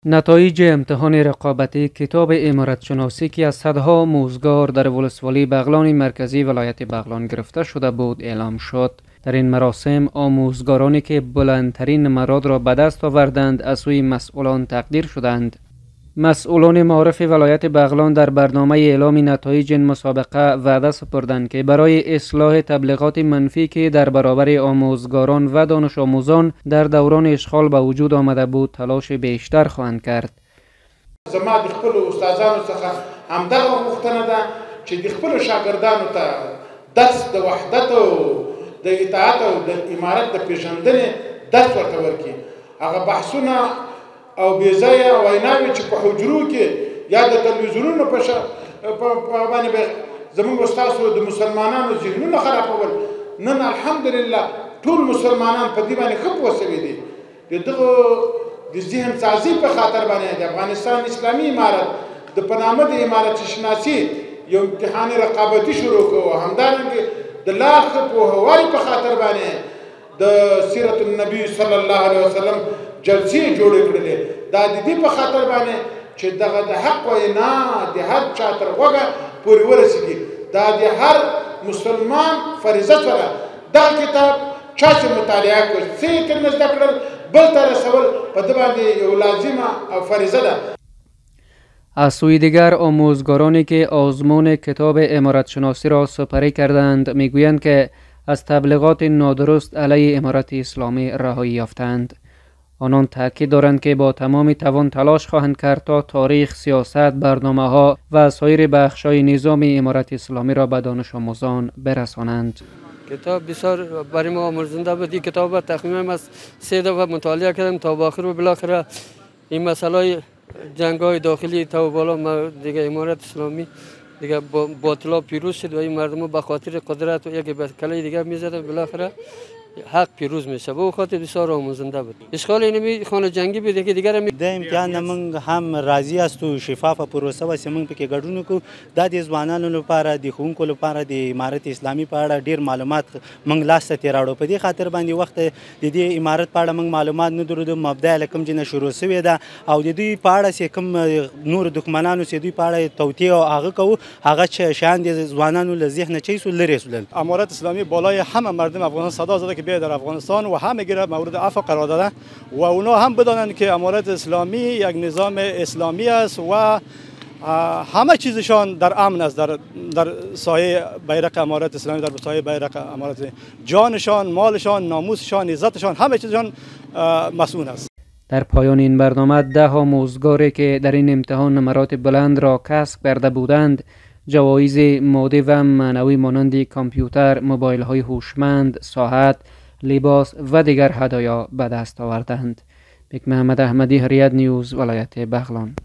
نتایج امتحان رقابتی کتاب عمارت شناسی که از صدها آموزگار در ولسوالی بغلان مرکزی ولایت بغلان گرفته شده بود اعلام شد. در این مراسم آموزگارانی که بلندترین نمرات را به دست آوردند از سوی مسئولان تقدیر شدند. مسئولان معارف ولایت بغلان در برنامه اعلام نتایج این مسابقه وعده سپردند که برای اصلاح تبلیغات منفی که در برابر آموزگاران و دانش آموزان در دوران اشغال به وجود آمده بود تلاش بیشتر خواهند کرد. زما د خپل استادانو څخه همدغه غوښتنه ده چې د خپل شاګردانو ته درس د وحدت او د اطاعت او د امارت د پیژندنې درس ورته ورکړي. هغه بحثونه او بې ځایه ویناوې چې په حجرو کې یا د تلویزیونونو په باندې به زموږ ستاسو د مسلمانانو ذهنونه خرابول، نن الحمدلله ټول مسلمانان په دې باندې ښه پوه سوي دي. د دغه د ذهن سازي په خاطر باندې د افغانستان اسلامي امارت د په نامه د امارت شناسي یو امتحاني رقابتي شروع کړو. همدارنګه د لا ښه پوهوالي په خاطر باندې د سیرت النبي صلی الله علیه وسلم جلسې جوړې کړلې. دا د دې په خاطر باندې چې دغه د حق وینا د هر چا تر غوږه پورې ورسېږي. دا د هر مسلمان فریضه سره دغه کتاب چا چې مطالعه کړ څه یې ترې زده کړل بل ته رسول په ده باندې یو لازمه او فریضه ده. از سوی دیگر آموزگارانی که آزمون کتاب عمارت شناسی را سپری کردند میگویند که از تبلیغات نادرست علیه امارت اسلامی رهایی یافتند. آنان تاکید دارند که با تمام توان تلاش خواهند کرد تا تاریخ، سیاست، برنامه‌ها و سایر بخش‌های نظام امارت اسلامی را به دانش آموزان برسانند. کتاب بسیار برای ما آموزنده بود. این کتاب تقریبا از 3 دفعه مطالعه کردم تا آخر و بالاخره این مسائل جنگ‌های داخلی تا بالا دیگه امارت اسلامی دیگه باطلا پیروز شد و این مردم به خاطر قدرت و یک کله دیگه می‌زدن بالاخره حق پیروز میشه. به خاطر بسیار آموزنده بود. اشغال اینمی خانه جنگی بود که دیگر د امتحان موږ هم راضی است او شفافه پروسه و موږ پکې ګډون کوو. دا د ځوانانو لپاره د ښوونکو لپاره د امارت اسلامي په اړه ډیر معلومات موږ لاس ته تیراړو. په دې خاطر باندې وخت د دې امارت په اړه موږ معلومات نه درلودو. مبدا له کوم ځای نه شروع شوې ده او د دوی په اړه چې کوم نور دښمنانو چې دوی په اړه توطیه او هغه کوو هغه چې شان د ځوانانو له ذهن چي سو لري سول. امارت اسلامی بالای همه مردم افغانستان صدا زده که بیاید در افغانستان و همه گیره مورد عفو قرار داده و اونا هم بدانند که امارت اسلامی یک نظام اسلامی است و همه چیزشان در امن است. در سایه بیرق امارت اسلامی، در سایه بیرق امارت جانشان، مالشان، ناموسشان، عزتشان همه چیزشان مسئول است. در پایان این برنامه 10 آموزگاری که در این امتحان نمرات بلند را کسب کرده بودند جوایز مادی و معنوی مانند کامپیوتر، موبایل های هوشمند، ساعت، لباس و دیگر هدایا به دست آوردند. محمد احمدی، هریت نیوز، ولایت بغلان.